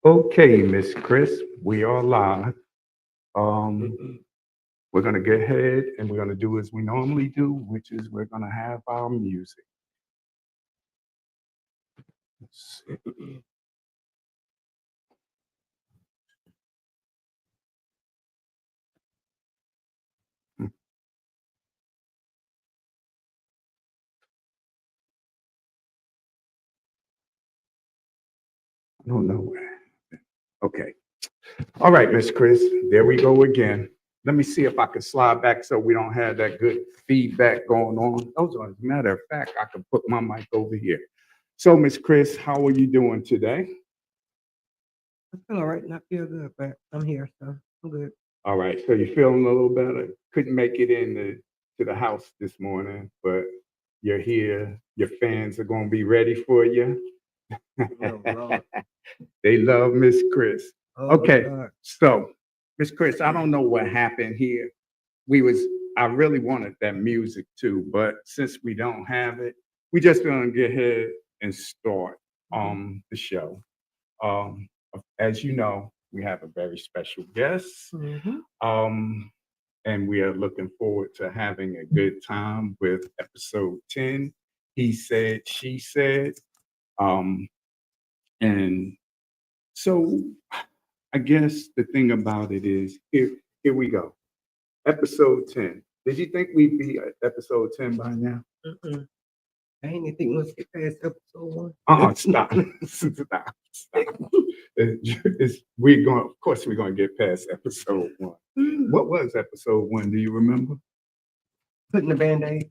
Okay, Miss Chris, we are live. Um, we're gonna get ahead and we're gonna do as we normally do, which is we're gonna have our music. Let's see. Hmm, I don't know where. Okay. All right, Miss Chris, there we go again. Let me see if I can slide back so we don't have that good feedback going on. As a matter of fact, I can put my mic over here. So, Miss Chris, how are you doing today? I feel all right, not feel good, but I'm here, so I'm good. All right, so you're feeling a little better. Couldn't make it in to the house this morning, but you're here. Your fans are gonna be ready for you. Oh Lord. They love Miss Chris. Oh my Okay, God. so Miss Chris, I don't know what happened here. We was I really wanted that music too, but since we don't have it, we just gonna get ahead and start Mhm. the show. Um, as you know, we have a very special guest. Mhm. Um, and we are looking forward to having a good time with episode 10. He said, she said. Um, and so I guess the thing about it is here we go. Episode 10. Did you think we'd be at episode 10 by now? Mm-mm. I ain't even think we'll get past episode one. Stop. Stop. We're going, of course, we're going to get past episode one. What was episode one? Do you remember? Putting a band-aid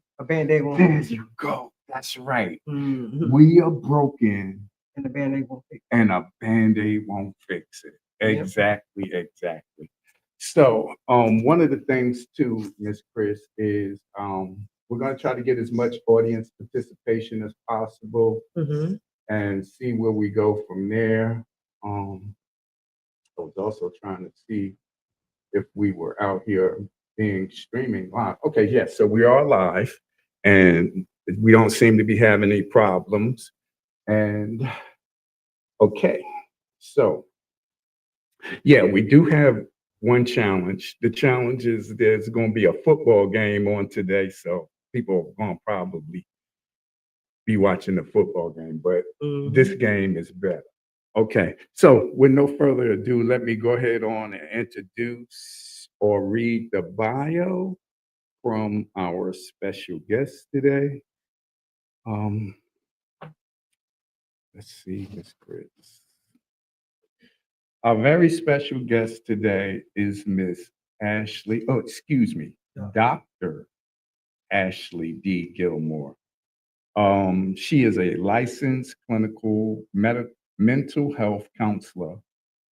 won't There fix it. you go. That's right. Mhm. We are broken And the band-aid won't fix and a band-aid won't fix it. it. Yep. Exactly, exactly. So one of the things too, Miss Chris, is we're gonna try to get as much audience participation as possible Mhm. and see where we go from there. Um, I was also trying to see if we were out here being streaming live. Okay, yes, so we are live and we don't seem to be having any problems. And okay, so yeah, we do have one challenge. The challenge is there's going to be a football game on today, so people are going to probably be watching the football game, but this Mhm. game is better. Okay, so with no further ado, let me go ahead on and introduce or read the bio from our special guest today. Um, let's see, Miss Chris. Our very special guest today is Miss Ashley. Oh, excuse me, Yeah. Dr. Ashley D. Gilmore. She is a licensed clinical mental health counselor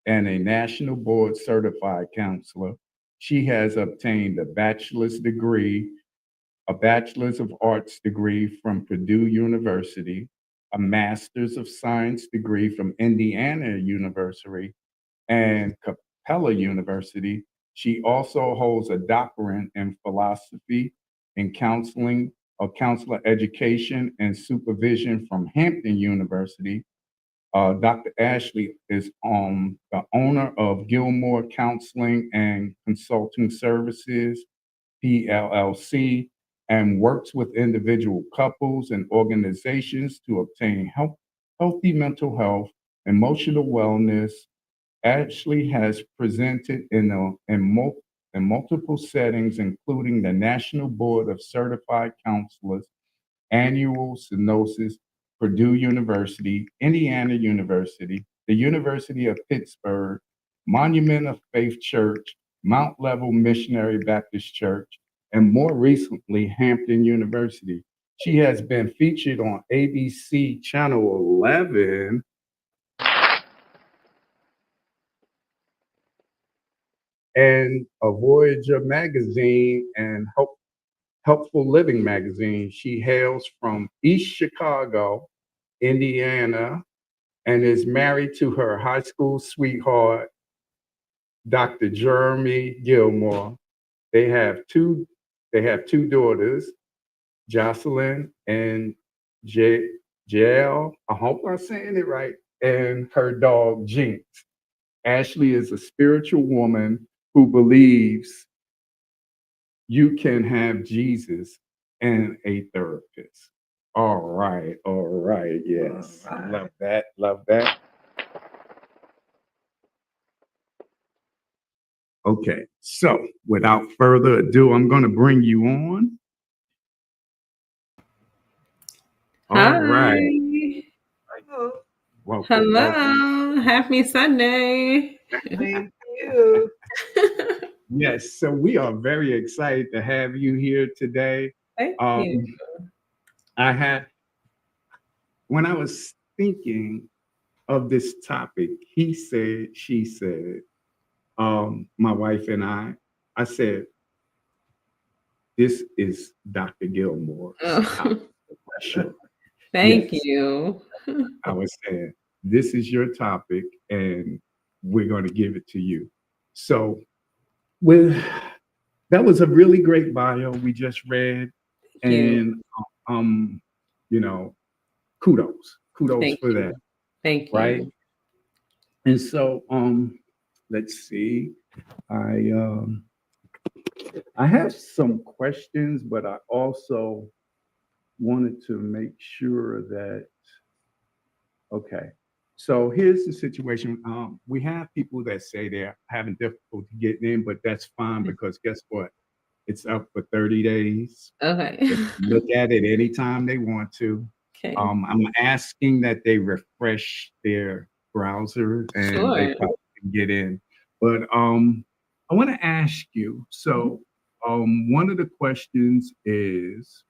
and a national board certified counselor. She has obtained a bachelor's of arts degree from Purdue University, a master's of science degree from Indiana University, and Capella University. She also holds a doctorate in philosophy and counseling or counselor education and supervision from Hampton University. Dr. Ashley is the owner of Gilmore Counseling and Consulting Services, PLLC, and works with individual couples and organizations to obtain healthy mental health, emotional wellness. Ashley has presented in multiple settings, including the National Board of Certified Counselors, annual Synosis, Purdue University, Indiana University, the University of Pittsburgh, Monument of Faith Church, Mount Level Missionary Baptist Church, and more recently, Hampton University. She has been featured on ABC Channel 11 and a Voyager magazine and Helpful Living magazine. She hails from East Chicago, Indiana, and is married to her high school sweetheart, Dr. Jeremy Gilmore. They have two they have two daughters, Jocelyn and Jael. I hope I'm saying it right, and her dog Jinx. Ashley is a spiritual woman who believes you can have Jesus and a therapist. All right, all right, yes. All right. Love that, love that. Okay, so without further ado, I'm going to bring you on. All right, Hi. Oh, welcome, welcome. Hello. Happy Sunday. thank you. Yes, so we are very excited to have you here today. Thank Um, you. I had, when I was thinking of this topic, he said, she said, my wife and I said, this is Dr. Gilmore's topic. Oh, For sure. thank Yes, you. I was saying, this is your topic, and we're going to give it to you. So, with that was a really great bio we just read, Thank you. and um, you know, kudos Thank for that, you. Thank right? you. And so, let's see. I um, I have some questions, but I also wanted to make sure that, okay. So here's the situation. We have people that say they're having difficulty getting in, but that's fine because guess what? It's up for 30 days. Okay. They can look at it anytime they want to. Okay. I'm asking that they refresh their browser and they Sure. probably can get in. But I want to ask you. Mhm. So one of the questions is,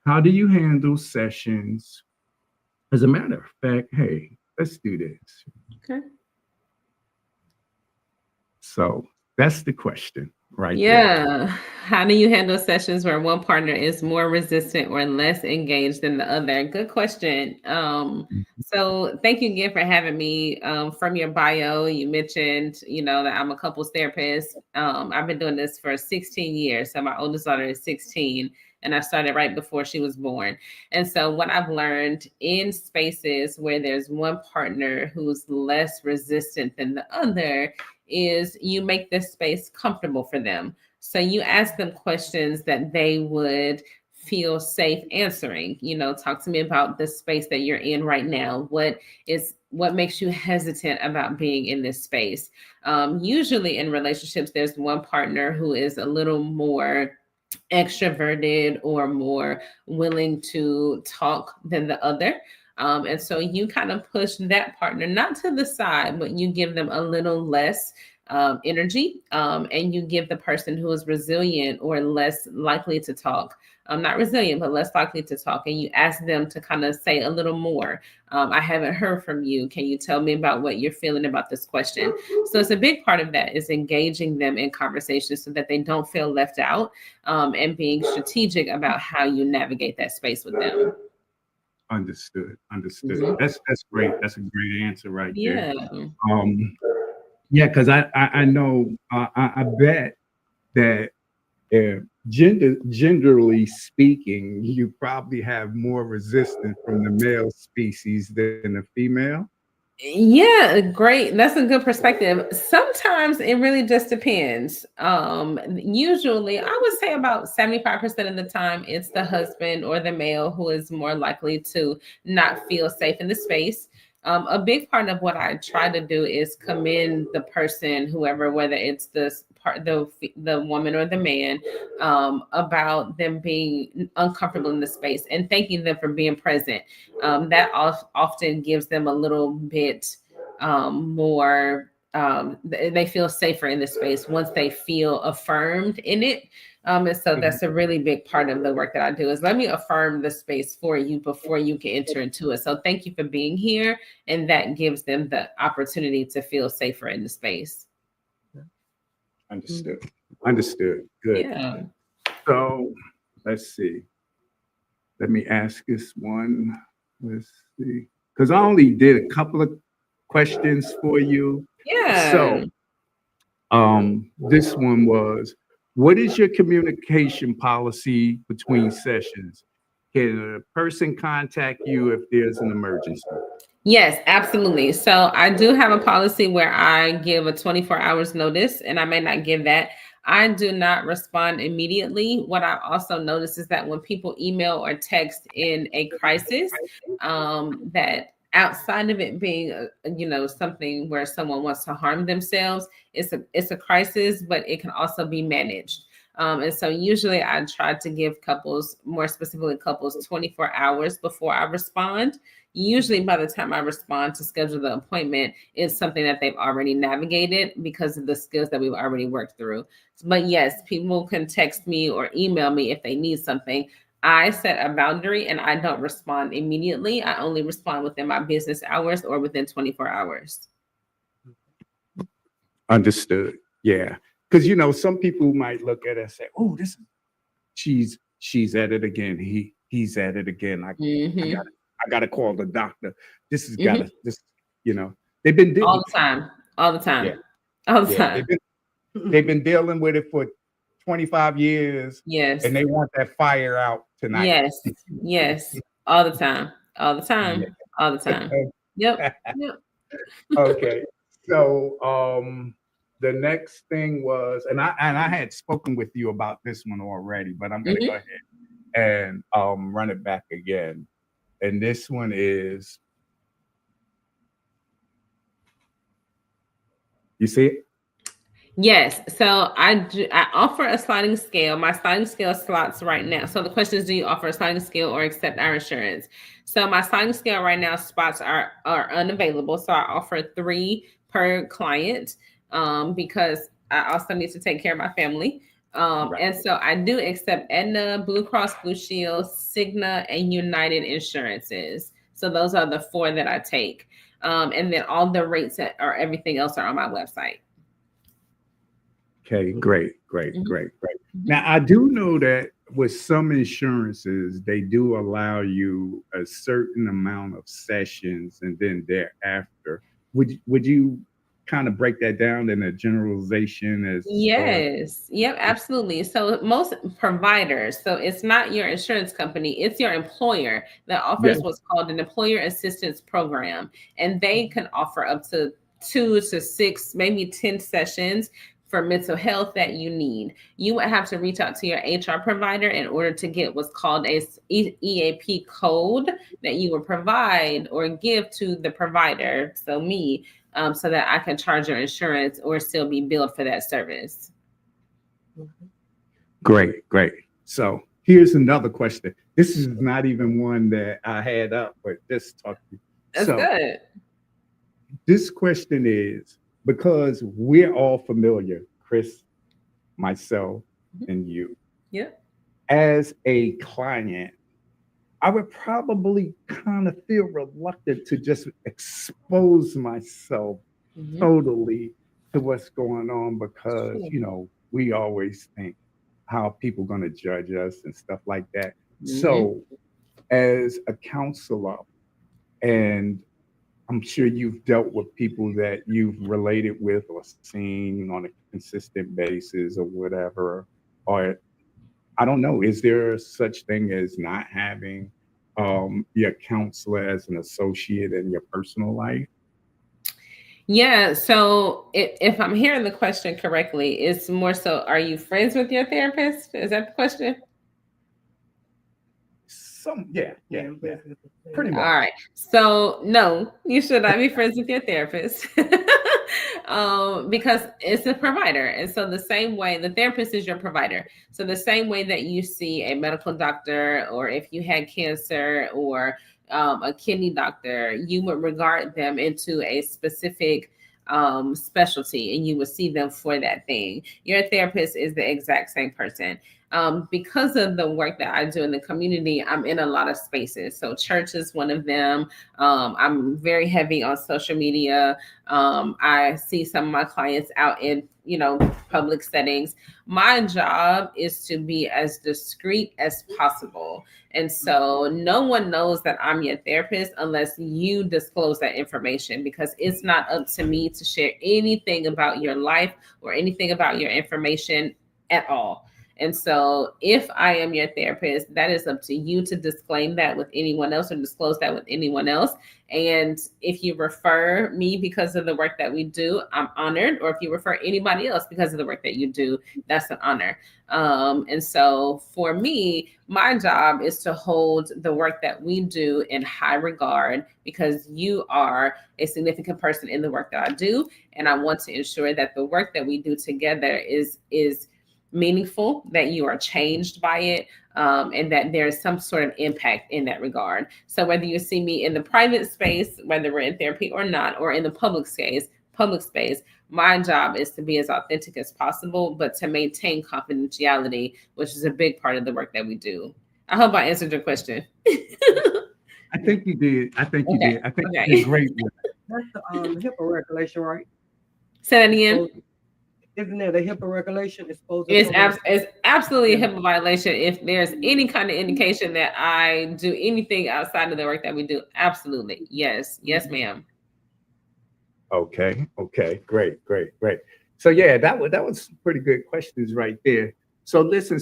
how do you handle sessions? As a matter of fact, hey, let's do this. Okay. So that's the question right there. Yeah. How do you handle sessions where one partner is more resistant or less engaged than the other? Good question. So thank you again for having me. From your bio, you mentioned, that I'm a couples therapist. I've been doing this for 16 years. So my oldest daughter is 16, and I started right before she was born. And so what I've learned in spaces where there's one partner who's less resistant than the other is you make this space comfortable for them. So you ask them questions that they would feel safe answering. Talk to me about the space that you're in right now. What makes you hesitant about being in this space? Usually in relationships, there's one partner who is a little more extroverted or more willing to talk than the other. And so you kind of push that partner not to the side, but you give them a little less energy, and you give the person who is resilient or less likely to talk, not resilient, but less likely to talk, and you ask them to kind of say a little more. I haven't heard from you. Can you tell me about what you're feeling about this question? So it's a big part of that is engaging them in conversation so that they don't feel left out, and being strategic about how you navigate that space with them. Understood. Understood. Mhm. That's great. That's a great answer right there. Yeah. Um, yeah, because I know I bet that genderly speaking, you probably have more resistance from the male species than the female. Yeah, great. That's a good perspective. Sometimes it really just depends. Usually I would say about 75% of the time it's the husband or the male who is more likely to not feel safe in the space. A big part of what I try to do is commend the person, whoever, whether it's the woman or the man, about them being uncomfortable in the space and thanking them for being present. That often gives them a little bit more. They feel safer in the space once they feel affirmed in it. And so Mhm. that's a really big part of the work that I do is let me affirm the space for you before you can enter into it. So thank you for being here. And that gives them the opportunity to feel safer in the space. Understood. Understood. Good. Yeah. So let's see. Let me ask this one. Let's see. Because I only did a couple of questions for you. Yeah. So this one was, what is your communication policy between sessions? can a person contact you if there's an emergency? Yes, absolutely. So I do have a policy where I give a 24 hours notice, and I may not give that. I do not respond immediately. What I also notice is that when people email or text in a crisis, that outside of it being, something where someone wants to harm themselves, it's a crisis, but it can also be managed. And so usually I try to give couples, more specifically couples, 24 hours before I respond. Usually by the time I respond to schedule the appointment, it's something that they've already navigated because of the skills that we've already worked through. But yes, people can text me or email me if they need something. I set a boundary and I don't respond immediately. I only respond within my business hours or within 24 hours. Understood. Yeah. Because, some people might look at it and say, oh, she's at it again. He's at it again. I gotta call the doctor. This has gotta, they've been all the time. Yeah. All the time. They've been dealing with it for 25 years. Yes. And they want that fire out tonight. Yes. All the time. Yep. Okay. So the next thing was, and I had spoken with you about this one already, but I'm gonna go ahead and run it back again. And this one is, you see it? Yes. So I offer a sliding scale. My sliding scale slots right now. So the question is, do you offer a sliding scale or accept our insurance? So my sliding scale right now spots are unavailable. So I offer 3 per client because I also need to take care of my family. Right. And so I do accept Aetna, Blue Cross Blue Shield, Cigna, and United Insurances. So those are the 4 that I take. And then all the rates or everything else are on my website. Okay, great. Now, I do know that with some insurances, they do allow you a certain amount of sessions, and then thereafter, would you kind of break that down in a generalization as? Yes. Yep, absolutely. So most providers, so it's not your insurance company, it's your employer that offers what's called an employer assistance program, and they can offer up to 2 to 6, maybe 10 sessions for mental health that you need. You would have to reach out to your HR provider in order to get what's called a EAP code that you would provide or give to the provider, so me, so that I can charge your insurance or still be billed for that service. Great. So here's another question. This is not even one that I had up, but just talk to you. That's good. This question is, because we're all familiar, Chris, myself, and you. Yeah. As a client, I would probably kind of feel reluctant to just expose myself totally to what's going on because, we always think how people going to judge us and stuff like that. So as a counselor, and I'm sure you've dealt with people that you've related with or seen on a consistent basis or whatever, or I don't know, is there such thing as not having your counselor as an associate in your personal life? Yeah. So if I'm hearing the question correctly, it's more so, are you friends with your therapist? Is that the question? Yeah. Pretty much. All right. So no, you should not be friends with your therapist because it's a provider. And so the same way the therapist is your provider. So the same way that you see a medical doctor, or if you had cancer or a kidney doctor, you would regard them into a specific specialty and you would see them for that thing. Your therapist is the exact same person. Because of the work that I do in the community, I'm in a lot of spaces. So church is one of them. I'm very heavy on social media. I see some of my clients out in, public settings. My job is to be as discreet as possible. And so no one knows that I'm your therapist unless you disclose that information, because it's not up to me to share anything about your life or anything about your information at all. And so if I am your therapist, that is up to you to disclaim that with anyone else or disclose that with anyone else. And if you refer me because of the work that we do, I'm honored. Or if you refer anybody else because of the work that you do, that's an honor. And so for me, my job is to hold the work that we do in high regard because you are a significant person in the work that I do. And I want to ensure that the work that we do together is meaningful, that you are changed by it, and that there's some sort of impact in that regard. So whether you see me in the private space, whether we're in therapy or not, or in the public space, my job is to be as authentic as possible, but to maintain confidentiality, which is a big part of the work that we do. I hope I answered your question. I think you did. I think you did. I think you did great with it. That's the HIPAA regulation, right? Say that again. Isn't there the HIPAA regulation? It's absolutely a HIPAA violation if there's any kind of indication that I do anything outside of the work that we do. Absolutely. Yes, ma'am. Okay. Great. So yeah, that was pretty good questions right there. So listen,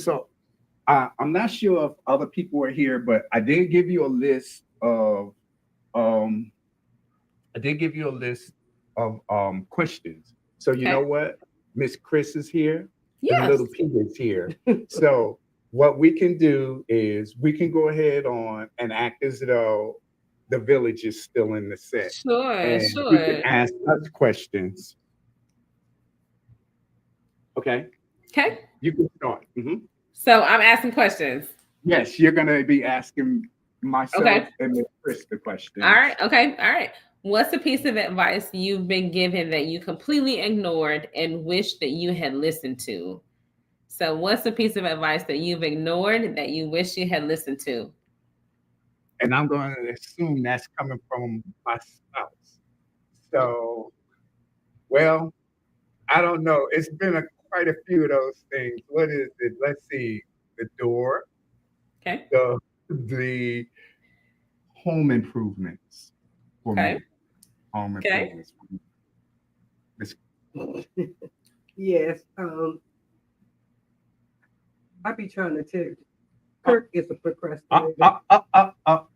I'm not sure if other people are here, but I did give you a list of questions. So you know what? Miss Chris is here. Yes. And little Pete is here. So what we can do is we can go ahead on and act as though the village is still in the set. Sure. You can ask us questions. Okay. You can start. Mm-hmm. So I'm asking questions. Yes, you're going to be asking myself and Miss Chris the question. All right. Okay. All right. What's a piece of advice you've been given that you completely ignored and wish that you had listened to? So what's a piece of advice that you've ignored that you wish you had listened to? And I'm going to assume that's coming from my spouse. So, well, I don't know. It's been quite a few of those things. What is it? Let's see. The door. Okay. The home improvements for me. Home improvements. Yes. I be trying to tell you, Kirk is a procrastinator.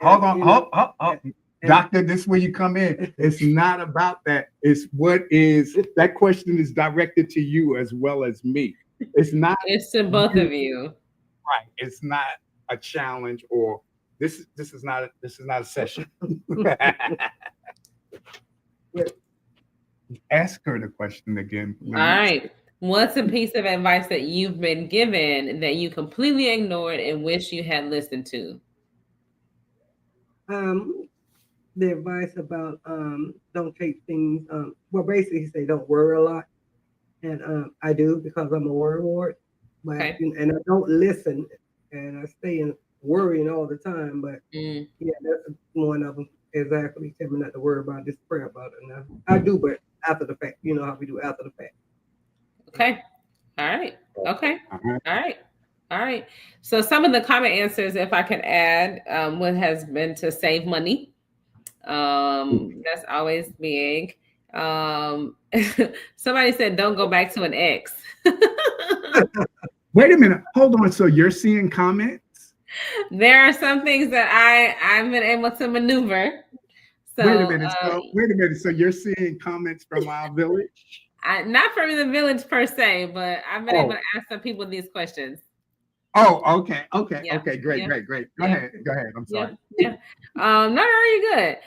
Hold on. Doctor, this is where you come in. It's not about that. It's that question is directed to you as well as me. It's not. It's to both of you. Right. It's not a challenge or this is not a session. Ask her the question again, please. All right. What's a piece of advice that you've been given that you completely ignored and wish you had listened to? The advice about don't take things. Well, basically, he say don't worry a lot, and I do because I'm a worrywart. But and I don't listen, and I stay in worrying all the time. But yeah, that's one of them. Exactly. Tell me not to worry about this, pray about it. Now I do, but after the fact, you know how we do after the fact. Okay. All right. Okay. All right. So some of the common answers, if I can add, what has been to save money. That's always big. Somebody said, don't go back to an ex. Wait a minute. Hold on. So you're seeing comments? There are some things that I've been able to maneuver. So, wait a minute. So you're seeing comments from our village? Not from the village per se, but I've been able to ask some people these questions. Oh, okay. Great. Go ahead. I'm sorry. No, you're good.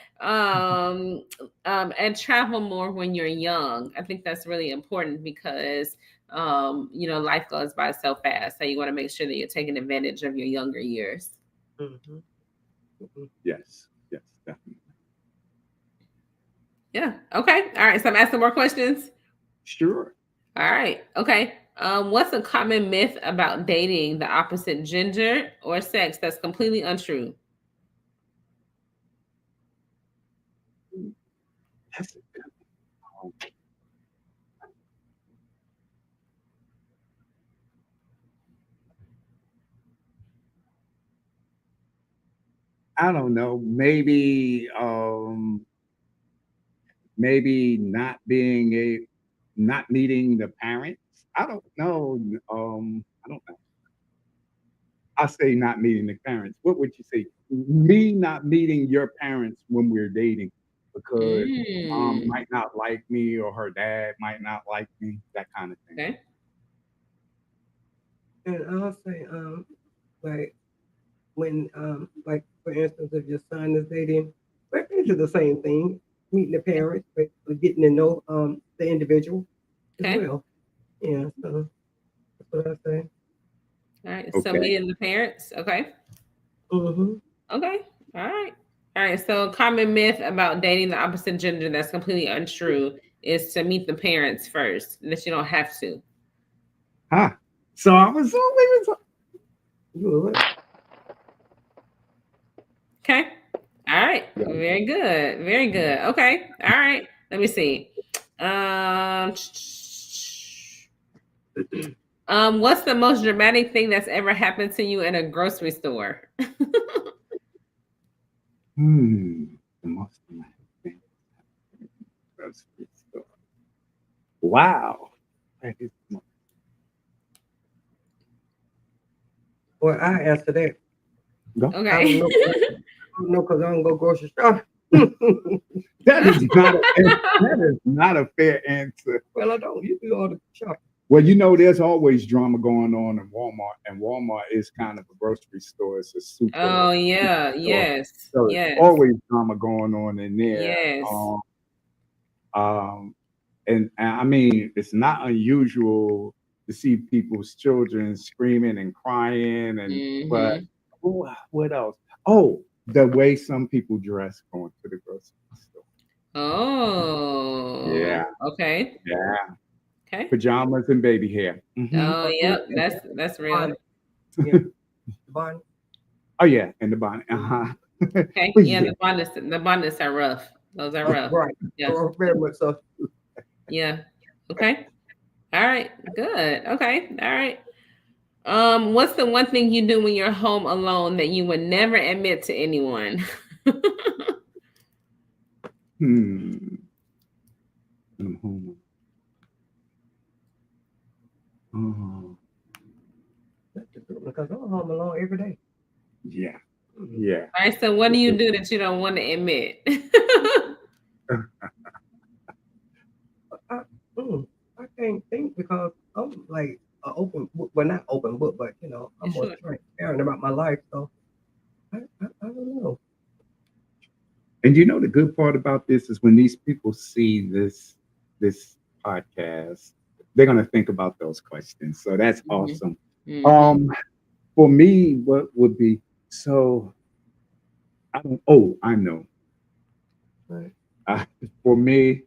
And travel more when you're young. I think that's really important because life goes by so fast. So you want to make sure that you're taking advantage of your younger years. Mm-hmm. Yes, definitely. Yeah. Okay. All right. So I'm asking more questions. Sure. All right. Okay. What's a common myth about dating the opposite gender or sex that's completely untrue? That's a good one. I don't know. Maybe not meeting the parents. I don't know. I don't know. I say not meeting the parents. What would you say? Me not meeting your parents when we're dating because mom Mm, might not like me or her dad might not like me, that kind of thing. okay. And I'll say, like when, like for instance, if your son is dating, but it's the same thing, meeting the parents, but getting to know the individual as Okay. well. Yeah, so that's what I say. All right. So Okay. meeting the parents. Okay. Mm-hmm. Okay. All right. All right. So common myth about dating the opposite gender that's completely untrue is to meet the parents first, that you don't have to. Huh. So I was always You would. Okay. All right. yeah. Very good. Very good. Okay. All right. Let me see. Um, what's the most dramatic thing that's ever happened to you in a grocery store? The most dramatic thing. Grocery store. Wow. That is the most- Well, I answer that. Go. I don't Okay. know. I don't know because I don't go grocery shopping. That is not a fair answer. Well, I don't. You do all the shopping. Well, there's always drama going on in Walmart, and Walmart is kind of a grocery store. It's a super Oh yeah. store. Yes. So Yes. it's always drama going on in there. Yes. And I mean, it's not unusual to see people's children screaming and crying, but what else? Oh, the way some people dress going to the grocery store. Oh. Yeah. Okay. Yeah. Okay. Pajamas and baby hair. Mhm. Oh, yep. That's real. Bonnet. Yeah. Bonnet. Oh yeah, and the bonnet. Uh-huh. Okay. But Yeah, yeah. the bonnets are rough. Those are rough. Right. Yes. Very much so. Yeah. Okay. All right. Good. Okay. All right. What's the one thing you do when you're home alone that you would never admit to anyone? I'm home. Oh, Because I'm home alone every day. yeah. Yeah. All right. So what do you do that you don't want to admit? I can't think because I'm like an open book. Well, not open book, but I'm more Sure. transparent about my life. So I don't know. And the good part about this is when these people see this podcast, they're gonna think about those questions. So that's awesome. For me, what would be so I know. Right. For me,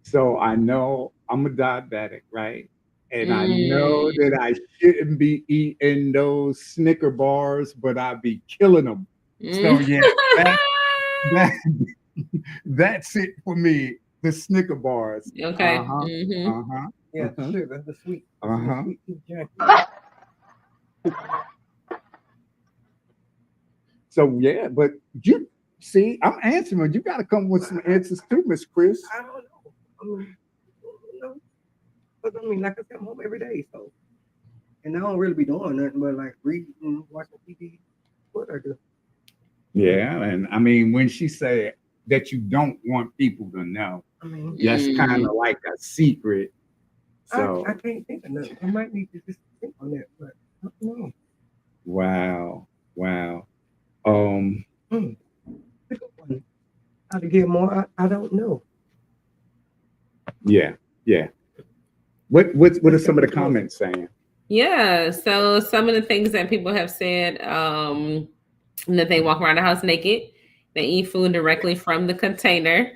so I know I'm a diabetic, right? And I know that I shouldn't be eating those Snicker bars, but I be killing them. So yeah, that's it for me. The Snicker bars. Okay. Yeah, sugar, the sweet. Uh-huh. So yeah, but you see, I'm answering. You got to come with some answers too, Miss Chris. I don't know. But I mean, like I said, I'm home every day, so and I don't really be doing nothing but like reading, watching TV. What I do. Yeah, and I mean, when she said that you don't want people to know, I mean, that's kind of like a secret. So I can't think of nothing. I might need to just think on that, but I don't know. wow. How to get more? I don't know. Yeah. What are some of the comments saying? Yeah. So some of the things that people have said, that they walk around the house naked, they eat food directly from the container,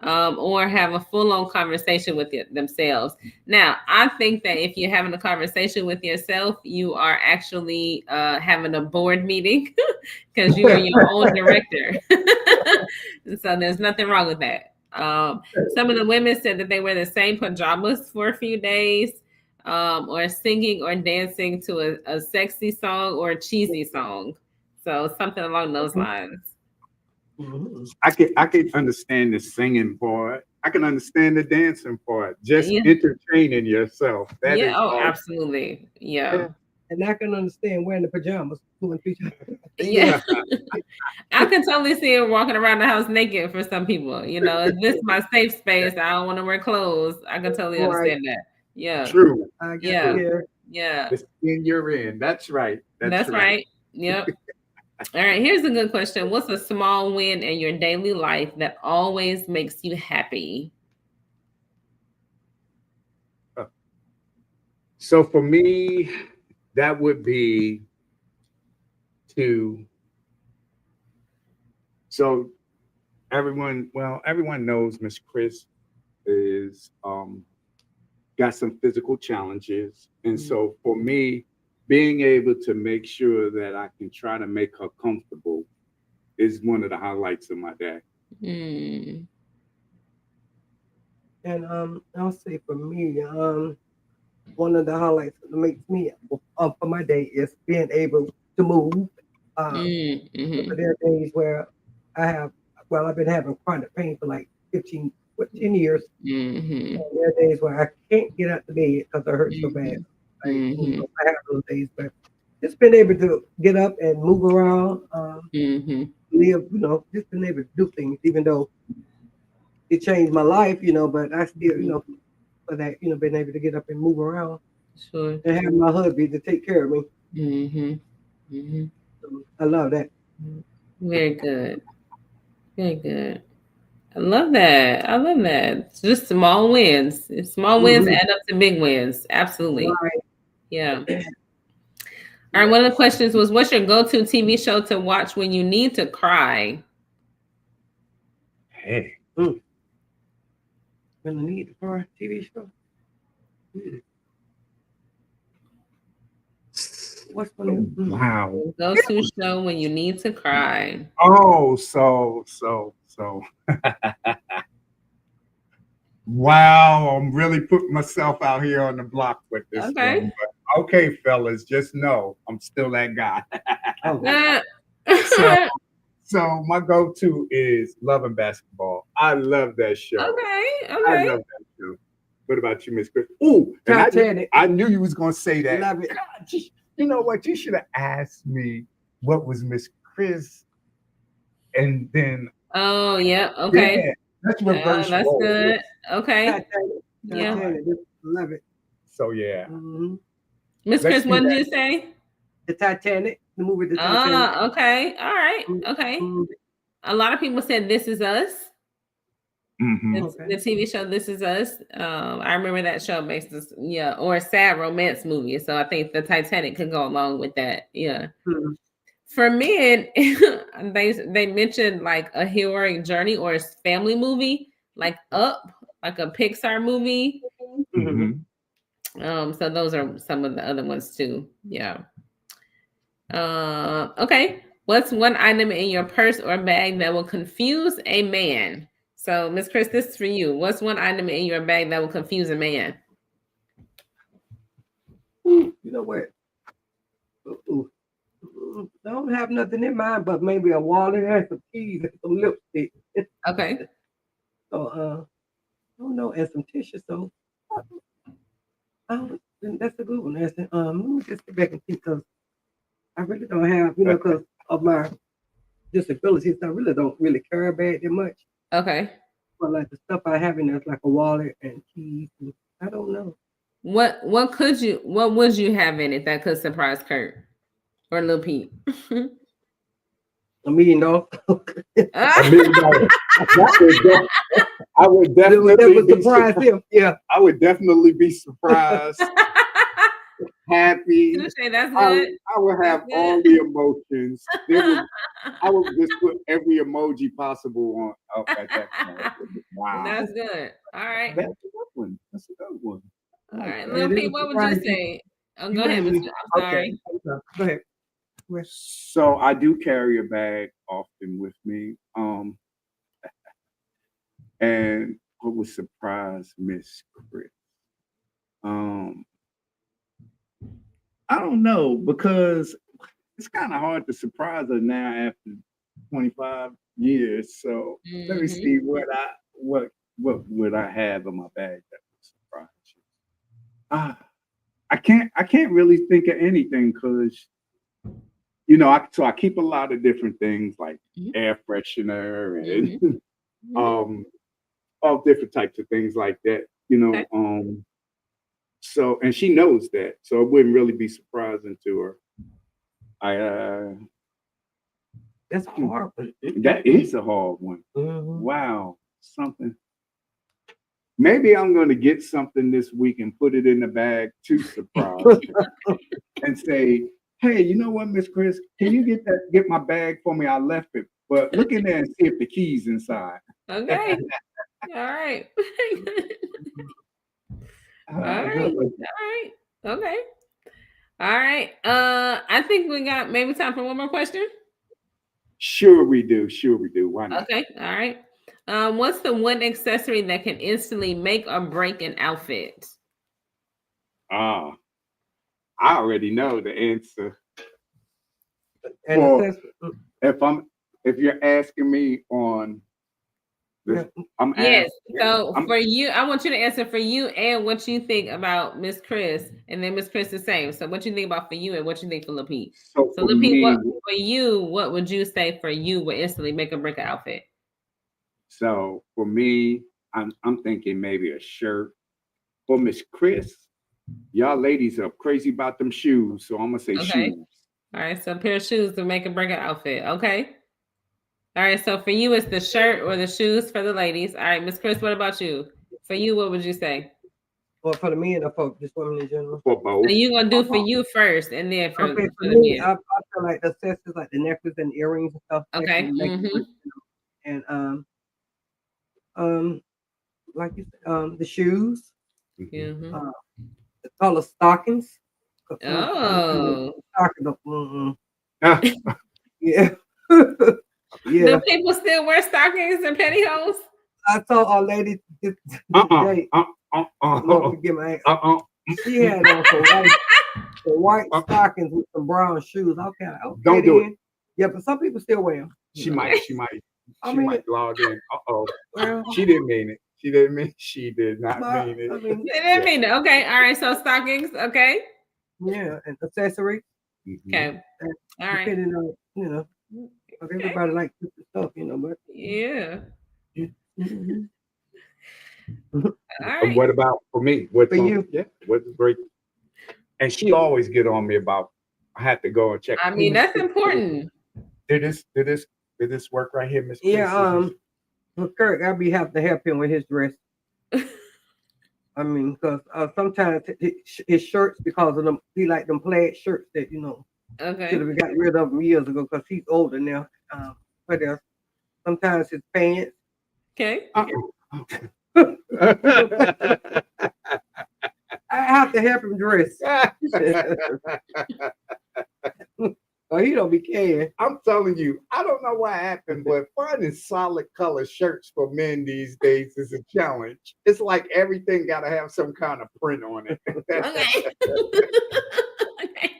or have a full-on conversation with themselves. Now, I think that if you're having a conversation with yourself, you are actually having a board meeting because you are your own director. So there's nothing wrong with that. Some of the women said that they wear the same pajamas for a few days, or singing or dancing to a sexy song or a cheesy song. So something along those lines. I can understand the singing part. I can understand the dancing part. Just entertaining yourself. That is awesome. awesome. Absolutely. Yeah. And I can understand wearing the pajamas 2 and 3 times. Yeah. I can totally see her walking around the house naked for some people. You know, if this is my safe space, I don't want to wear clothes. I can totally Right. understand that. Yeah. True. I guess, Yeah. yeah. Yeah. The skin you're in. That's right. That's right. Yep. All right. Here's a good question. What's a small win in your daily life that always makes you happy? So for me, that would be so everyone knows Miss Chris is got some physical challenges. And so for me, being able to make sure that I can try to make her comfortable is one of the highlights of my day. Mm. And I'll say for me, one of the highlights that makes me up for my day is being able to move. Mm-hmm. There are days where I've been having chronic pain for like 10 years. Mm-hmm. And there are days where I can't get out the bed because it hurts so bad. I have those days, but just been able to get up and move around, live, just been able to do things, even though it changed my life, but I still, for that, been able to get up and move around. Sure. And have my husband to take care of me. So I love that. Very good. Very good. I love that. I love that. It's just small wins. Small wins add up to big wins. Absolutely. Right. Yeah. All right. One of the questions was, what's your go-to TV show to watch when you need to cry? Hey. When I need for a TV show. What's one? Wow. Go-to show when you need to cry. Oh, so. Wow, I'm really putting myself out here on the block with this Okay. one. But okay, fellas, just know I'm still that guy. So my go-to is Love and Basketball. I love that show. Okay. I love that show. What about you, Miss Chris? Ooh, and I knew you was gonna say that. Love it. God, you know what? You should have asked me what was Miss Chris, and then. Oh yeah. Okay. Yeah, that's reverse. That's role. good. Okay. Titanic. Love it. So yeah. Miss Chris, what did you say? The Titanic, the movie The Titanic. Okay. All right. Okay. A lot of people said This Is Us. The TV show This Is Us. I remember that show based this, or a sad romance movie. So I think the Titanic could go along with that. Yeah. For me, they mentioned like a heroic journey or a family movie, like Up, like a Pixar movie. So those are some of the other ones too. Yeah. Okay. What's one item in your purse or bag that will confuse a man? So, Miss Chris, this is for you. What's one item in your bag that will confuse a man? You know what? I don't have nothing in mind, but maybe a wallet and some keys and some lipstick. Okay. So, I don't know, and some tissue. So, that's a good one. Let me just get back and think, because I really don't have, because of my disabilities, I really don't care about it much. Okay. But like the stuff I have in there is like a wallet and keys. And I don't know. What would you have in it that could surprise Kurt or Lil Pete? $1 million. $1 million. I would definitely be surprise him. Yeah. I would definitely be surprised. Happy. That's good. I would have all the emotions. I would just put every emoji possible up at that point. Wow. That's good. All right. That's a good one. That's a good one. All right. Lil Pete, what would you say? Oh, go ahead, Mr. I'm sorry. Okay. Go ahead. So I do carry a bag often with me. And what would surprise Miss Chris? I don't know, because it's kind of hard to surprise her now after 25 years. So let me see what would I have in my bag that would surprise you. I can't really think of anything because I keep a lot of different things like air freshener and all different types of things like that. Okay. So and she knows that, so it wouldn't really be surprising to her. That's hard. That is a hard one. Wow, something. Maybe I'm going to get something this week and put it in the bag to surprise you and say, "Hey, you know what, Miss Chris? Can you get my bag for me? I left it, but look in there and see if the key's inside." Okay. All right. All right. All right. Okay. All right. I think we got maybe time for one more question. Sure we do. Why not? Okay. All right. What's the one accessory that can instantly make or break an outfit? I already know the answer. And Well, if you're asking me on this, yes. For you, I want you to answer for you and what you think about Miss Chris, and then Miss Chris the same. So what you think about for you and what you think for LaPete. So LaPete, for you, what would you say for you would instantly make or break an outfit? So for me, I'm thinking maybe a shirt. For Miss Chris, y'all ladies are crazy about them shoes, so I'm gonna say shoes. All right, so a pair of shoes to make or break an outfit. Okay. All right, so for you, it's the shirt or the shoes for the ladies. All right, Miss Chris, what about you? For you, what would you say? Well, for the men or for just women in general? For both. So you gonna do for you first, and then for the me, I feel like the accessories, like the necklace and earrings and stuff. Okay. And like you said, the shoes. The color stockings. Oh. Stockings. Yeah. Yeah. Do people still wear stockings and pantyhose? I saw a lady today. She had on some white stockings with some brown shoes. Okay. Don't do it. Yeah, but some people still wear them. She might log in. Well, she didn't mean it. She did not mean it. She didn't mean it. Okay. All right. So stockings. Okay. Yeah, and accessories. Okay. All right. Depending on, everybody likes stuff, but yeah. All right. What about for me? For you? Yeah. What's great? And she always get on me about I had to go and check. I mean, that's important. Did this work right here, Miss? Yeah. Kirk, I'll be have to help him with his dress. I mean, because sometimes his shirts, because of them, he like them plaid shirts that Okay. should have got rid of them years ago because he's older now. What else? Sometimes his pants. Okay. I have to help him dress. Oh, he don't be caring. I'm telling you, I don't know what happened, but finding solid color shirts for men these days is a challenge. It's like everything got to have some kind of print on it. Okay.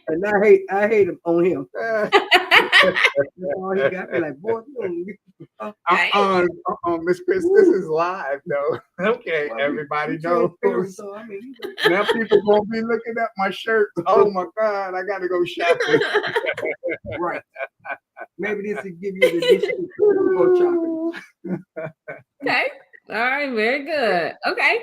And I hate him on him. He got me like, boy, Miss Chris, this is live though. Okay, everybody knows. So, now people gonna be looking at my shirt. Oh my God, I gotta go shopping. Right. Maybe this will give you the addition to go shopping. Okay. All right. Very good. Okay.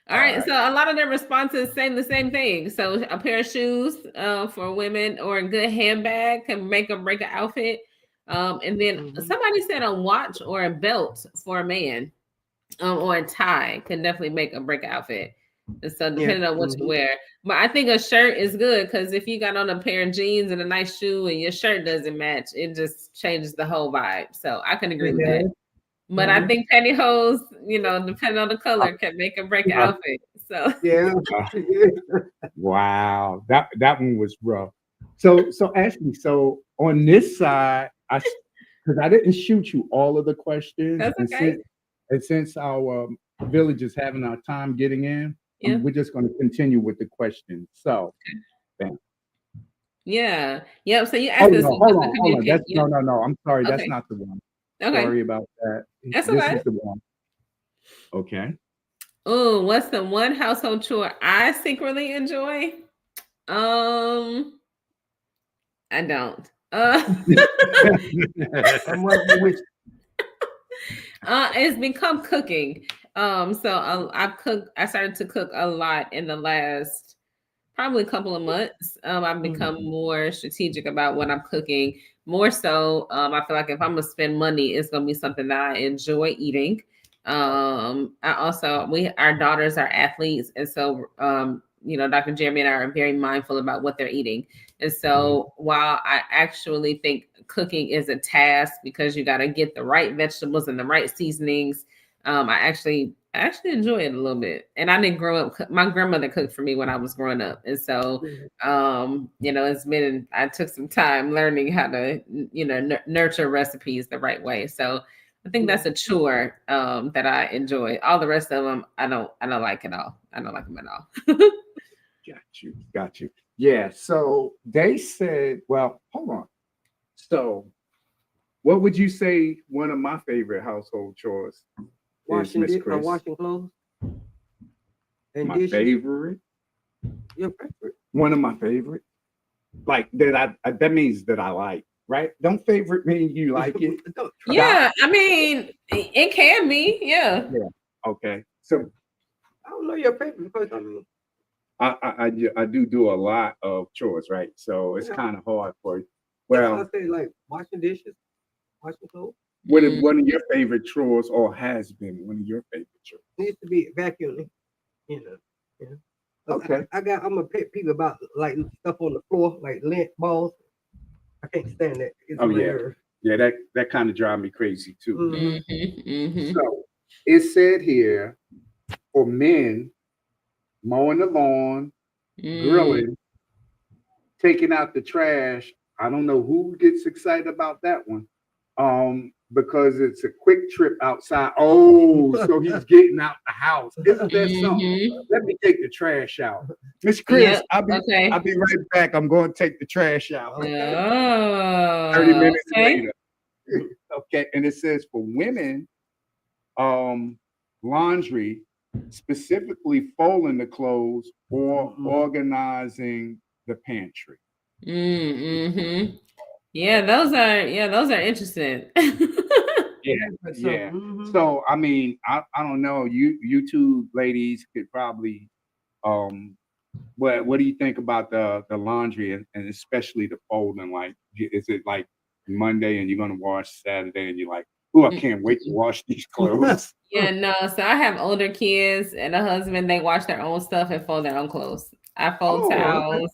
All right. So a lot of their responses say the same thing. So a pair of shoes for women or a good handbag can make or break an outfit. And then somebody said a watch or a belt for a man or a tie can definitely make or break an outfit. And so depending on what you wear. But I think a shirt is good because if you got on a pair of jeans and a nice shoe and your shirt doesn't match, it just changes the whole vibe. So I can agree with that. But I think pantyhose, depending on the color, can make or break an outfit. So yeah. Wow, that one was rough. So Ashley, so on this side, because I didn't shoot you all of the questions, that's okay. And since our village is having our time getting in, we're just going to continue with the questions. So, yeah, yep. So you asked us. Hold on. No. I'm sorry, that's not the one. Okay. Sorry about that. That's okay. This is the one. Okay. Oh, what's the one household chore I secretly enjoy? I don't. I'm wondering which. It's become cooking. So I started to cook a lot in the last probably couple of months. I've become more strategic about what I'm cooking. More so, I feel like if I'm gonna spend money, it's gonna be something that I enjoy eating. Our daughters are athletes, and so Dr. Jeremy and I are very mindful about what they're eating. And so while I actually think cooking is a task because you got to get the right vegetables and the right seasonings, I actually enjoy it a little bit. And I didn't grow up. My grandmother cooked for me when I was growing up, and so I took some time learning how to nurture recipes the right way. So I think that's a chore that I enjoy. All the rest of them, I don't like at all. I don't like them at all. Got you. Yeah. So they said, well, hold on. So what would you say one of my favorite household chores is, Miss Chris? Washing clothes. And my dishes. favorite? Your favorite? One of my favorite. Like that means that I like, right? Don't favorite mean you like it? Yeah, I mean, it can be, yeah. Okay. So I don't know your favorite because I do a lot of chores, right? So it's kind of hard for you. Well, I say like washing dishes, washing clothes. What is one of your favorite chores, or has been one of your favorite chores? Needs to be vacuuming, Yeah. Okay. I'm a pet peeve about like stuff on the floor, like lint balls. I can't stand that. It's Yeah, that kind of drives me crazy too. Mm-hmm. So it said here for men, mowing the lawn, grilling, taking out the trash. I don't know who gets excited about that one. Because it's a quick trip outside. Oh, so he's getting out the house. Isn't that something? Let me take the trash out. Miss Chris, I'll be right back. I'm going to take the trash out. Oh, 30 minutes later. Okay. And it says for women, laundry, specifically folding the clothes or organizing the pantry. Yeah, those are interesting. Yeah. So I mean, I don't know. You two ladies could probably what do you think about the laundry and especially the folding? Like, is it like Monday and you're gonna wash Saturday and you're like, oh, I can't wait to wash these clothes? Yeah, no. So I have older kids and a husband. They wash their own stuff and fold their own clothes. I fold towels.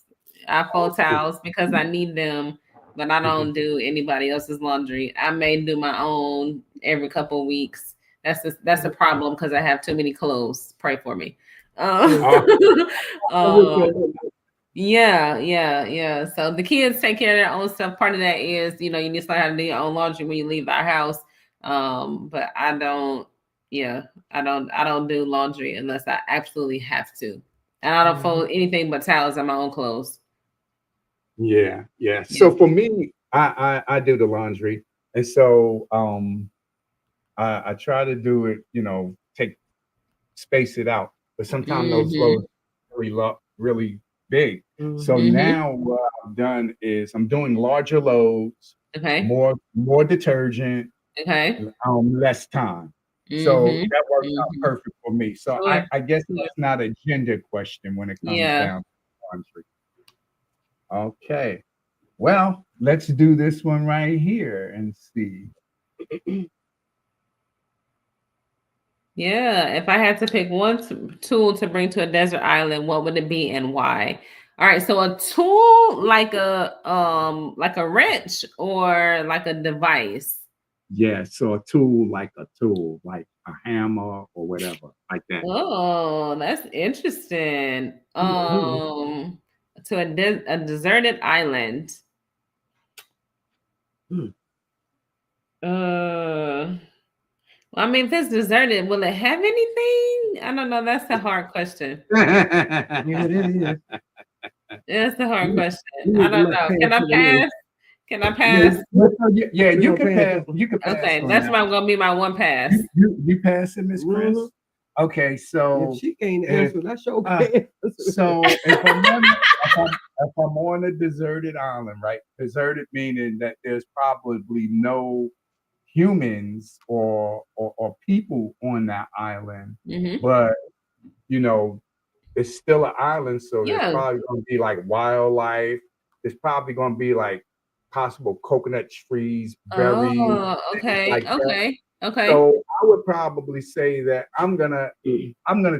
I fold towels because I need them, but I don't do anybody else's laundry. I may do my own every couple of weeks. That's a problem because I have too many clothes. Pray for me. Yeah. So the kids take care of their own stuff. Part of that is, you need to start having to do your own laundry when you leave our house. But I don't. Yeah, I don't do laundry unless I absolutely have to, and I don't fold anything but towels and my own clothes. Yeah. So for me, I do the laundry, and so I try to do it, space it out, but sometimes those clothes are really big. So now what I've done is I'm doing larger loads, more detergent, less time. So that works out perfect for me. So I guess that's not a gender question when it comes down to laundry. Okay. Well, let's do this one right here and see. Yeah, if I had to pick one tool to bring to a desert island, what would it be and why? All right, so a tool like a wrench or like a device. Yeah, so a tool, like a hammer or whatever, like that. Oh, that's interesting. To a deserted island. Well, I mean, if it's deserted, will it have anything? I don't know. That's a hard question. Yeah, it is. That's a hard question. I don't know. Can I pass? Can I pass? Yeah, you can pass. You can pass. Okay, that's why I'm gonna be my one pass. You pass it, Miss Chris? Okay, so if she can't answer, that's your so if a woman if I'm on a deserted island, right? Deserted meaning that there's probably no humans or people on that island, Mhm. but you know, it's still an island, so there's Yeah. probably going to be like wildlife. There's probably going to be like possible coconut trees, berries, Oh, things okay. like that. Okay. Okay. So I would probably say that I'm gonna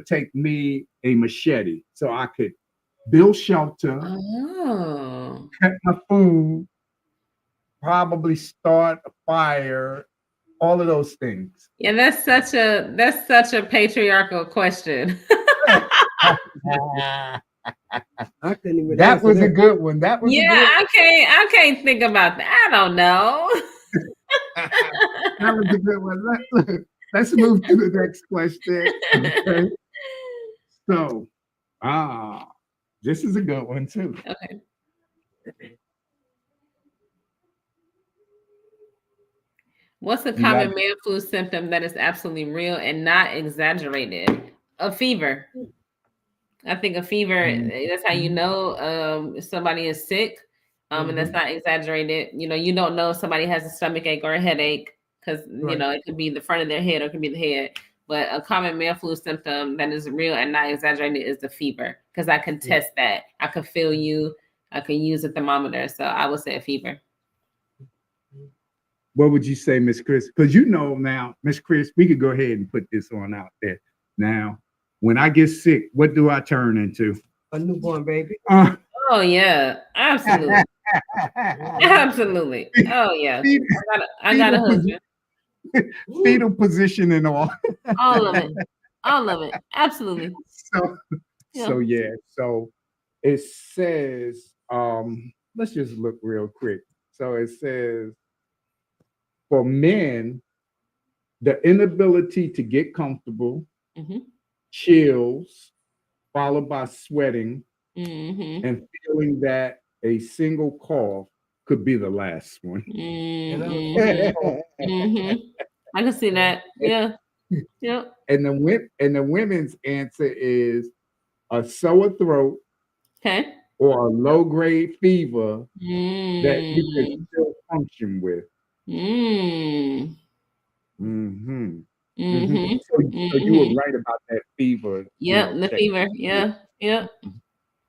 take me a machete so I could build shelter, Oh. protect my food, probably start a fire, all of those things. Yeah, that's such a patriarchal question. I couldn't even That answer was a that. good one. That was Yeah, a good I can't think about that. I don't know. that was a good one. Let's move to the next question. Okay. So, this is a good one too. Okay. What's a You got common man flu symptom that is absolutely real and not exaggerated? A fever. I think a fever, that's how you know somebody is sick. And that's not exaggerated. You don't know if somebody has a stomach ache or a headache because Right. it could be the front of their head or it could be the head. But a common man flu symptom that is real and not exaggerated is the fever because I can test that. I can feel you. I can use a thermometer. So I would say a fever. What would you say, Miss Chris? Because now, Miss Chris, we could go ahead and put this on out there. Now, when I get sick, what do I turn into? A newborn baby. Oh yeah, absolutely. Absolutely. Oh yeah. I got a husband. Fetal position and all. All of it. All of it. Absolutely. So it says, let's just look real quick. So it says, for men, the inability to get comfortable, chills, followed by sweating, and feeling that a single cough could be the last one. I can see that. Yeah. Yeah. And the women's answer is a sore throat, Okay. or a low grade fever that you can still function with. So you were right about that fever. Yeah, the fever. Yeah. Yeah.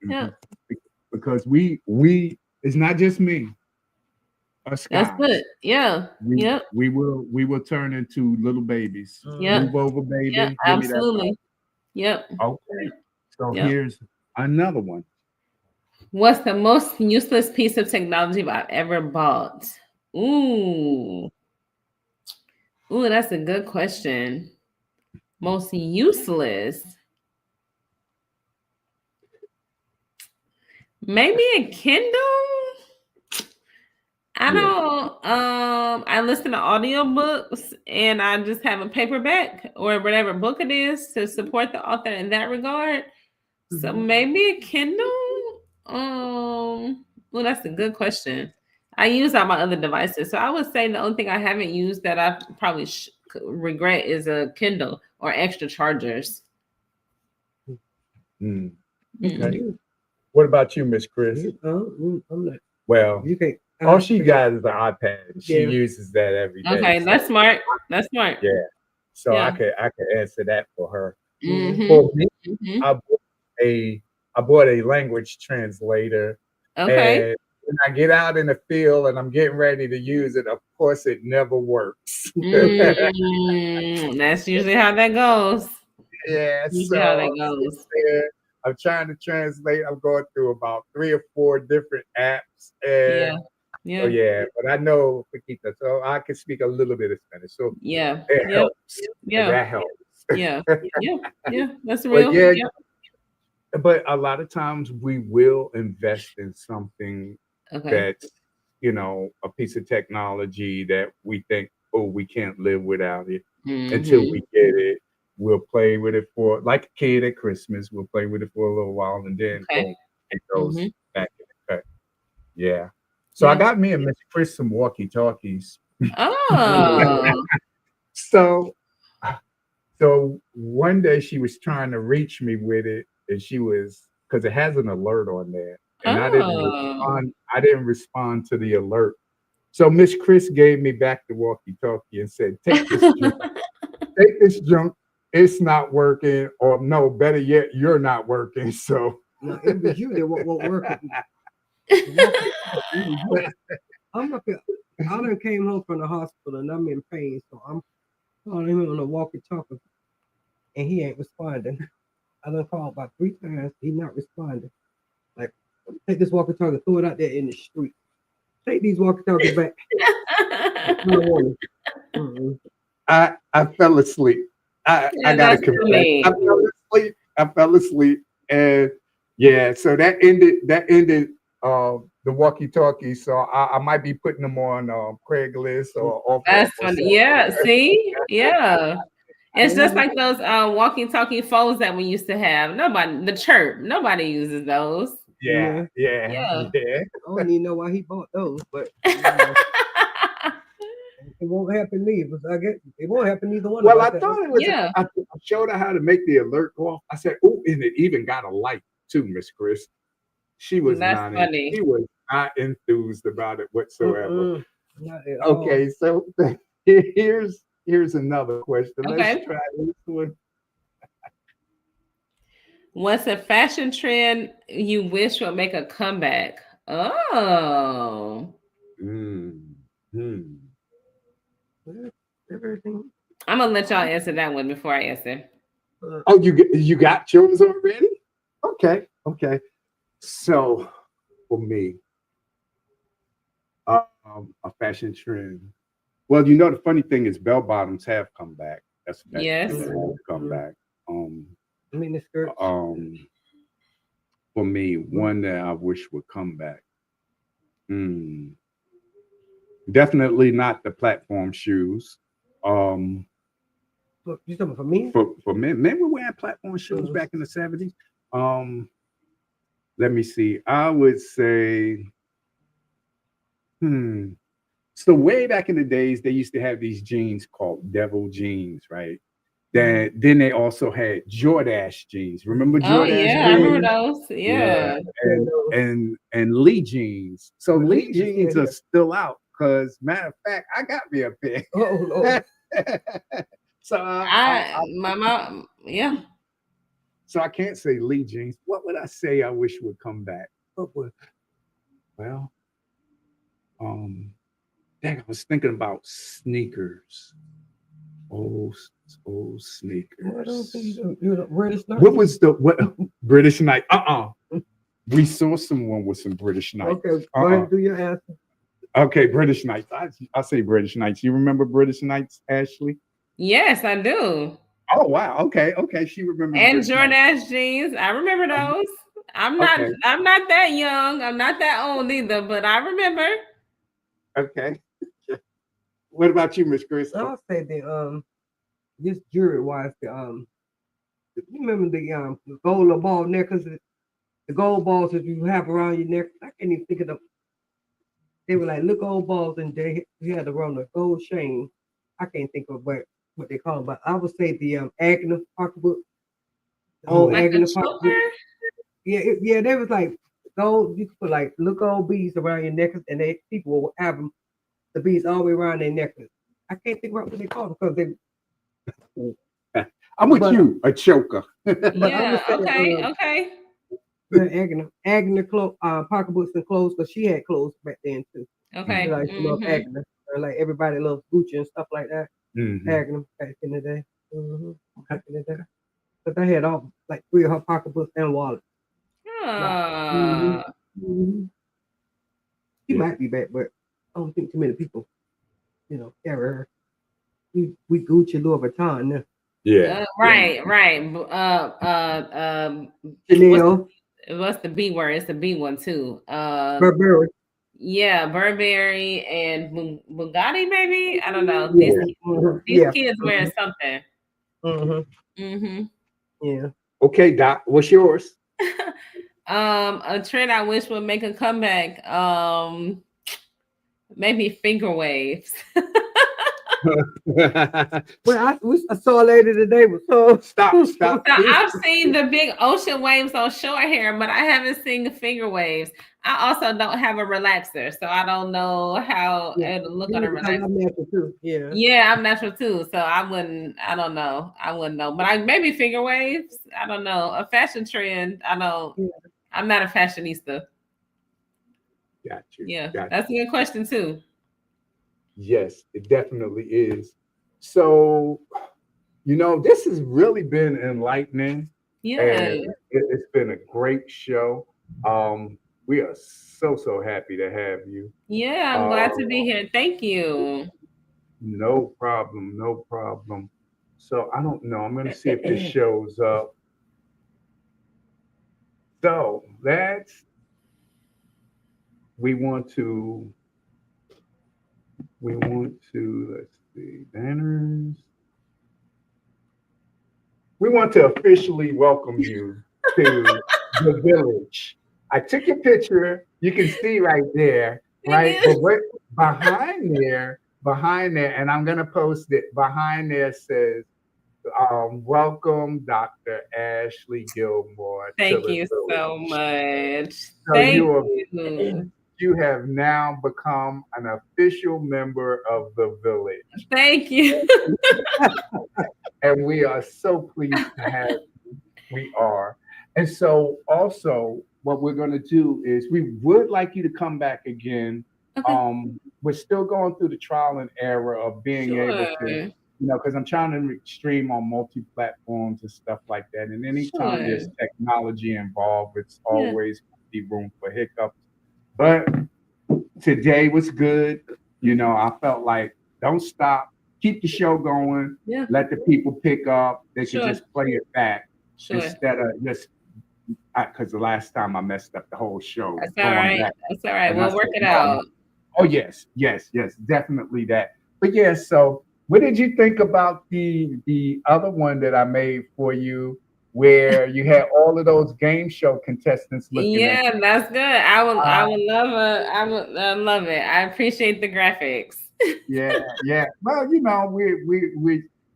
Yeah. Because we it's not just me. Us guys. That's good. Yeah. We will turn into little babies. Yeah. Move over, baby. Yeah, absolutely. Yep. Okay. So here's another one. What's the most useless piece of technology I've ever bought? Ooh, that's a good question. Most useless. Maybe a Kindle. I don't. I listen to audiobooks and I just have a paperback or whatever book it is to support the author in that regard. So maybe a Kindle. Well, that's a good question. I use all my other devices, so I would say the only thing I haven't used that I probably regret is a Kindle or extra chargers. Okay. What about you, Miss Chris? I'm not. Well, You can't. all she got is the iPad. She uses that every day. Okay, that's smart. That's smart. Yeah. So Yeah. I could answer that for her. Mhm. For me, I bought a language translator. Okay. And when I get out in the field and I'm getting ready to use it, of course it never works. That's usually how that goes. Yeah. Usually how that goes. I'm trying to translate. I'm going through about 3 or 4 different apps. And but I know Paquita, so I can speak a little bit of Spanish. So it helps. Yeah. That helps. Yeah. That's real. But but a lot of times we will invest in something that's, a piece of technology that we think, oh, we can't live without it until we get it. We'll play with it for, like a kid at Christmas, we'll play with it for a little while and then boom, it goes back in the cut. Yeah. So I got me and Miss Chris some walkie-talkies. Oh. So one day she was trying to reach me with it, and she was, because it has an alert on there. and Oh. I didn't respond to the alert. So Miss Chris gave me back the walkie-talkie and said, take this junk. Take this junk. It's not working. Or no, better yet, you're not working. So No, it was you that won't work. I'm up here. I done came home from the hospital and I'm in pain, so I'm calling him on a walkie-talkie, and he ain't responding. I done called about 3 times. He not responding. Like, take this walkie-talkie, throw it out there in the street. Take these walkie-talkies back. I fell asleep. I gotta confess. I fell asleep, and yeah. So that ended the walkie-talkie. So I might be putting them on Craigslist or off. That's funny. Yeah. See. Yeah. It's just like those walkie-talkie phones that we used to have. Nobody, the chirp. Nobody uses those. Yeah. I don't even know why he bought those, but it won't happen to me. It won't happen to either one. Well, I thought it was. Yeah. I showed her how to make the alert go off. I said, "Oh, and it even got a light too, Miss Chris." She was funny. She was not enthused about it whatsoever. Okay, so here's another question. Okay. Let's try this one. What's a fashion trend you wish would make a comeback? Oh. Everything. I'm gonna let y'all answer that one before I answer. Oh, you got yours already? Okay. So for me, a fashion trend. Well, the funny thing is bell bottoms have come back. That's a fashion trend that has come back. The skirt. For me, one that I wish would come back. Definitely not the platform shoes. You talking for me? For men, men were wearing platform shoes back in the 70s. Let me see. I would say, So way back in the days, they used to have these jeans called devil jeans, right? Then they also had Jordache jeans. Remember Jordache? Oh yeah, I remember those. Yeah. And Lee jeans. So Lee jeans are still out. Because matter of fact, I got me a pair. So my mom, yeah. So I can't say Lee jeans. What would I say I wish would come back? Well, I was thinking about sneakers. Old sneakers. What was British Knight? We saw someone with some British Knights. Okay, go ahead and do your answer. Okay, British Knights. I say British Knights. You remember British Knights, Ashley? Yes, I do. Oh wow. Okay. She remembers. And Jordache jeans. I remember those. I'm not that young. I'm not that old either, but I remember. Okay. What about you, Miss Chris? I'll say this jewelry wise, you remember the gold ball necklaces, the gold balls that you have around your neck. I can't even think of them. They were like little gold balls, and you had around a gold chain. I can't think of what they call them, but I would say the Agna pocketbook. The old Agna pocketbook. Yeah, they was like gold. You could put like little gold beads around your necklace, and people will have them, the beads all the way around their necklace. I can't think about what they call them because they. I'm with you, a choker. Yeah. Okay. Agna pocketbooks and clothes, because she had clothes back then too. Okay. Like she loved Agna, like everybody loves Gucci and stuff like that. Agna back in the day. Back in the day. But they had all like 3 of her pocketbooks and wallets. She might be back, but I don't think too many people, carry her. We Gucci Louis Vuitton now. Yeah. Right. Chanel. What's the B word? It's the B one too. Burberry. Yeah, Burberry and Bugatti, maybe. I don't know. These kids wearing something. Yeah. Okay, Doc. What's yours? A trend I wish would make a comeback. Maybe finger waves. Well, I saw a lady today with so Stop. So I've seen the big ocean waves on short hair, but I haven't seen the finger waves. I also don't have a relaxer, so I don't know how it'll look on a relaxer. I'm natural too. Yeah, I'm natural too, so I don't know. I wouldn't know. But maybe finger waves. I don't know. A fashion trend. I don't. Yeah. I'm not a fashionista. Got you. Yeah, that's a good question too. Yes, it definitely is. So, this has really been enlightening. Yeah, and it's been a great show. We are so happy to have you. Yeah, I'm glad to be here. Thank you. No problem. So I don't know. I'm going to see if this shows up. So we want to, let's see, banners. We want to officially welcome you to the village. I took your picture. You can see right there, right? But behind there, and I'm going to post it. Behind there says, welcome, Dr. Ashley Gilmore. Thank you so much. Thank you. You have now become an official member of the village. Thank you. And we are so pleased to have you. We are. And so also what we're going to do is we would like you to come back again. Okay. We're still going through the trial and error of being able to, because I'm trying to stream on multi-platforms and stuff like that. And anytime there's technology involved, it's always be room for hiccups. But today was good. I felt like don't stop. Keep the show going. Yeah. Let the people pick up. They can just play it back instead of just because the last time I messed up the whole show. That's all right. That's all right. We'll work it out. Oh yes, definitely that. But yeah, so what did you think about the other one that I made for you, where you had all of those game show contestants looking at you? That's good. I would love it. I appreciate the graphics. Yeah. Well, we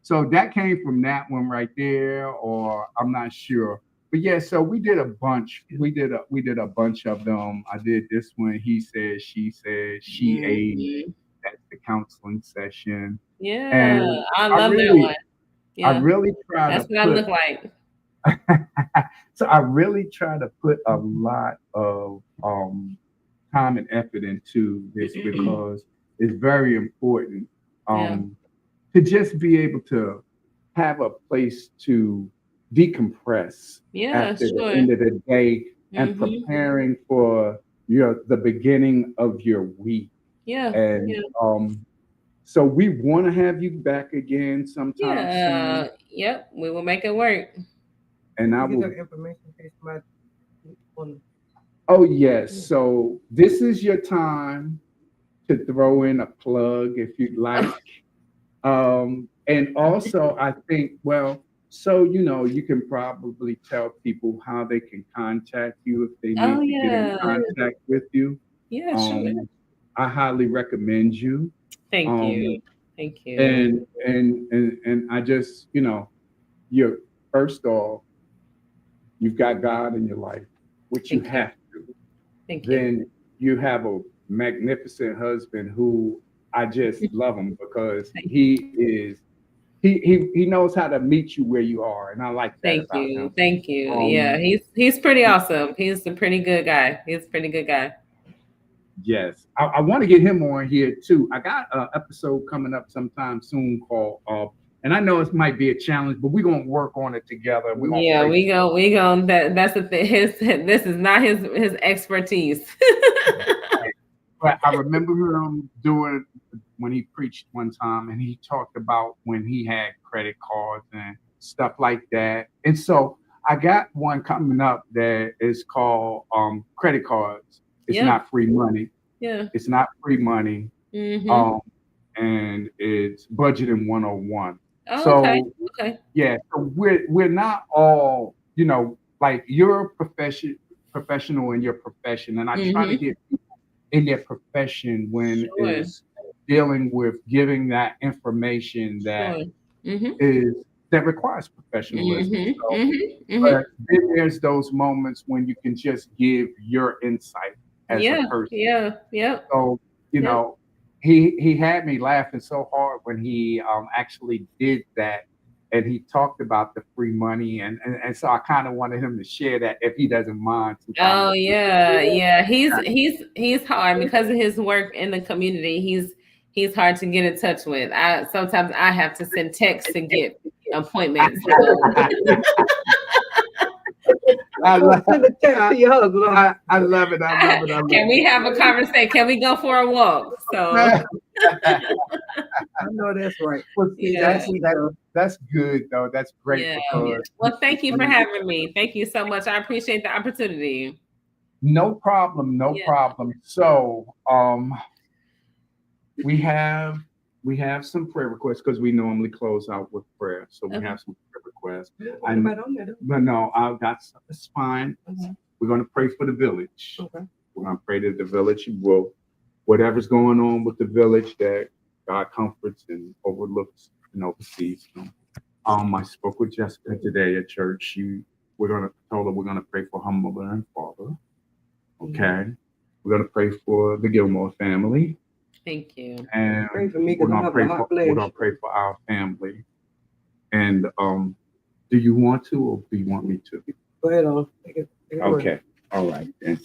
so that came from that one right there, or I'm not sure. But yeah, so we did a bunch. We did a bunch of them. I did this one. He said, she said, she ate. That's the counseling session. Yeah, and I love that one. Yeah. I really try That's what I look like. So I really try to put a lot of time and effort into this because it's very important to just be able to have a place to decompress after the end of the day and preparing for the beginning of your week. Yeah. And so we want to have you back again sometime soon. Yep, we will make it work. And I will information. Oh yes. So this is your time to throw in a plug if you'd like. And also I think, so you can probably tell people how they can contact you if they need to get in contact with you. Yeah, sure. I highly recommend you. Thank you. And I just, you're first off, you've got God in your life, which you have to. Thank you. Then you have a magnificent husband who I just love him because he knows how to meet you where you are, and I like that. Thank you. Yeah, he's pretty awesome. He's a pretty good guy. Yes, I want to get him on here too. I got an episode coming up sometime soon called and I know it might be a challenge, but we're gonna work on it together. We go. That's the thing. This is not his expertise. But I remember him doing when he preached one time, and he talked about when he had credit cards and stuff like that. And so I got one coming up that is called credit cards. It's not free money. Yeah, it's not free money. And it's budgeting 101. Oh, so okay. Yeah, so we're not all, like you're a professional in your profession, and I try to get people in their profession when it's dealing with giving that information that that requires professionalism. But then there's those moments when you can just give your insight as a person. So, you know, he had me laughing so hard when he actually did that, and he talked about the free money, and so I kind of wanted him to share that if he doesn't mind. Oh yeah. He's hard because of his work in the community. He's hard to get in touch with. Sometimes I have to send texts to get appointments. I love it. I love it. Can we have a conversation? Can we go for a walk? So I know that's right. Well, that's good though. That's great. Well, thank you for having me. Thank you so much. I appreciate the opportunity. No problem. No problem. So we have some prayer requests because we normally close out with prayer. So we have some prayer requests. But no, that's fine. We're going to pray for the village. We're going to pray that the village will, whatever's going on with the village, that God comforts and overlooks and oversees. I spoke with Jessica today at church. We're going to pray for her mother and father. Okay. We're going to pray for the Gilmore family. Thank you. And pray for me, we're gonna pray for our family. And do you want to, or do you want me to? Go ahead on. Okay. All right then.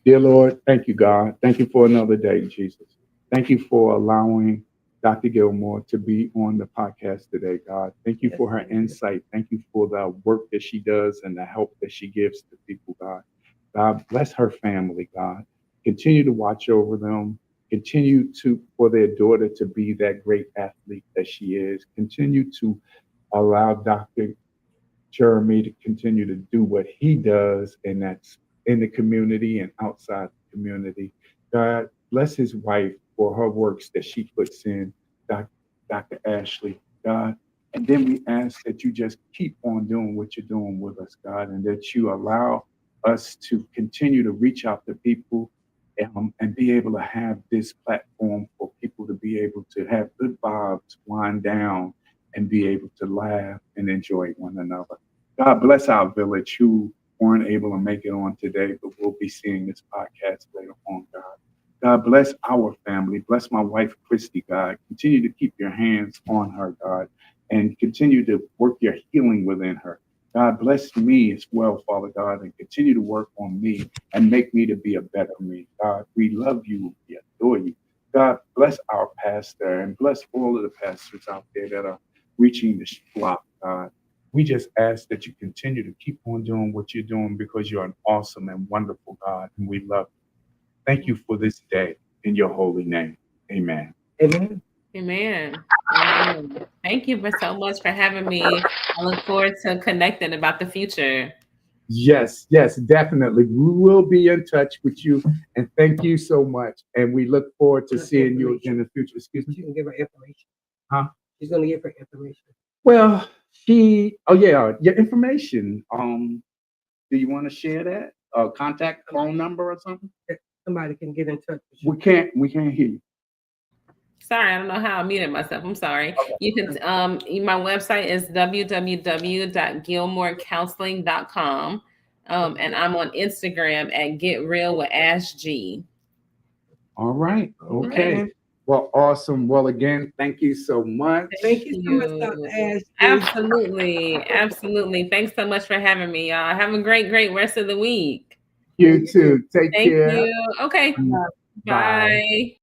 Dear Lord, thank you, God. Thank you for another day, Jesus. Thank you for allowing Dr. Gilmore to be on the podcast today, God. Thank you for her insight. Thank you for the work that she does and the help that she gives to people, God. God, bless her family, God. Continue to watch over them. Continue for their daughter to be that great athlete that she is. Continue to allow Dr. Jeremy to continue to do what he does, and that's in the community and outside the community. God, bless his wife for her works that she puts in, Dr. Ashley, God. And then we ask that you just keep on doing what you're doing with us, God, and that you allow us to continue to reach out to people and be able to have this platform for people to be able to have good vibes, wind down, and be able to laugh and enjoy one another. God bless our village who weren't able to make it on today, but we'll be seeing this podcast later on, God. God bless our family. Bless my wife, Christy, God. Continue to keep your hands on her, God, and continue to work your healing within her. God, bless me as well, Father God, and continue to work on me and make me to be a better me. God, we love you. We adore you. God, bless our pastor and bless all of the pastors out there that are reaching this flock, God. We just ask that you continue to keep on doing what you're doing because you're an awesome and wonderful God, and we love you. Thank you for this day in your holy name. Amen. Amen. Amen. Amen. Thank you so much for having me. I look forward to connecting about the future. Yes, definitely. We will be in touch with you, and thank you so much. And we look forward to seeing you in the future. Excuse me. You can give her information. Huh? She's going to give her information. Well, your information. Do you want to share that? Contact phone number or something? Somebody can get in touch with you. We can't hear you. Sorry, I don't know how I muted myself. I'm sorry. Okay. You can my website is www.gilmorecounseling.com. And I'm on Instagram at Get Real with Ash G. All right. Okay. Well, awesome. Well, again, thank you so much. Thank you so much, Dr. Ash. Absolutely. Thanks so much for having me, y'all. Have a great rest of the week. You too. Take care. Thank you. Okay. Bye.